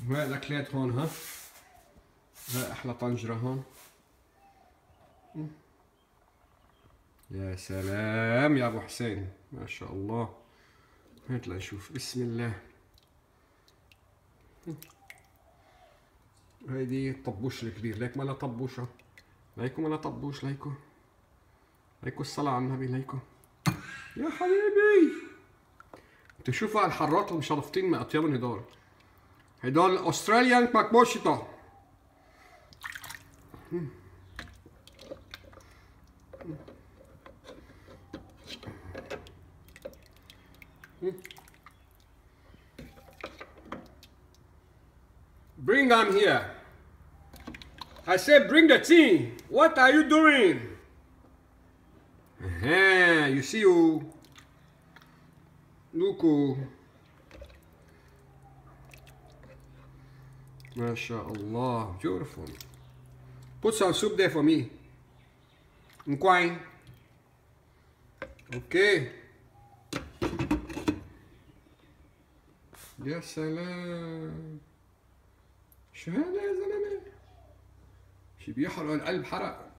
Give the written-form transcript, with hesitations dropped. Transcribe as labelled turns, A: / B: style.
A: وهي الاكلات هون. ها هاي احلى طنجرة هون. يا سلام يا ابو حسين، ما شاء الله. هات لنشوف. بسم الله. هيدي الطبوش الكبير، ليك مالها طبوشة. ليكو مالها طبوش. ليكو الصلاة على النبي. ليكو يا حبيبي. انتوا شوفوا الحرات المشرفتين من اطيبهم هدول استراليان ماكبوشيتا. Bring them here. I said bring the tea. What are you doing? You see you. Look. MashaAllah. Beautiful. Put some soup there for me. Nkwine. Okay. يا سلام. شو هذا يا زلمة؟ شي بيحرق القلب حرق.